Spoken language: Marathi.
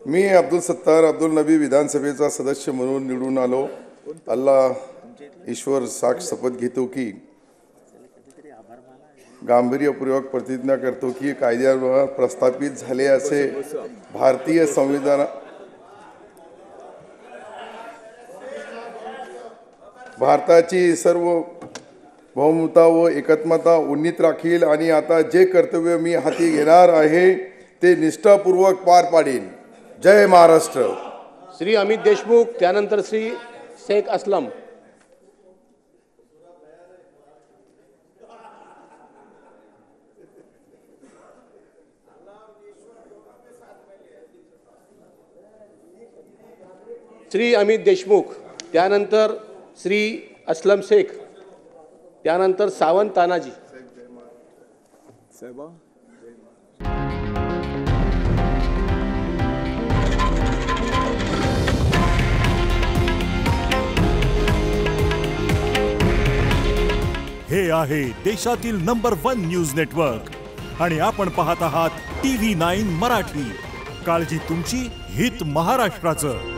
मी अब्दुल सत्तार अब्दुल नबी विधानसभेचा सदस्य म्हणून निवडून आलो। अल्लाह ईश्वर साक्ष शपथ घेतो की गांभीर्यपूर्वक प्रतिज्ञा करतो की कायद्याद्वारे प्रस्थापित झाले असे भारतीय संविधान भारताची सर्व बहुमता व एकत्मता उन्नीत राखील आणि आता जे कर्तव्य मी हाती घेणार आहे ते निष्ठापूर्वक पार पाडेन। जय महाराष्ट्र। श्री अमित देशमुख, त्यानंतर श्री शेख असलम। श्री अमित देशमुख, त्यानंतर श्री असलम शेख, त्यानंतर सावंत तानाजी। हे आहे देशातील नंबर 1 न्यूज नेटवर्क आणि आपण पाहत आहात TV9 मराठी। काळजी तुमची, हित महाराष्ट्राचं।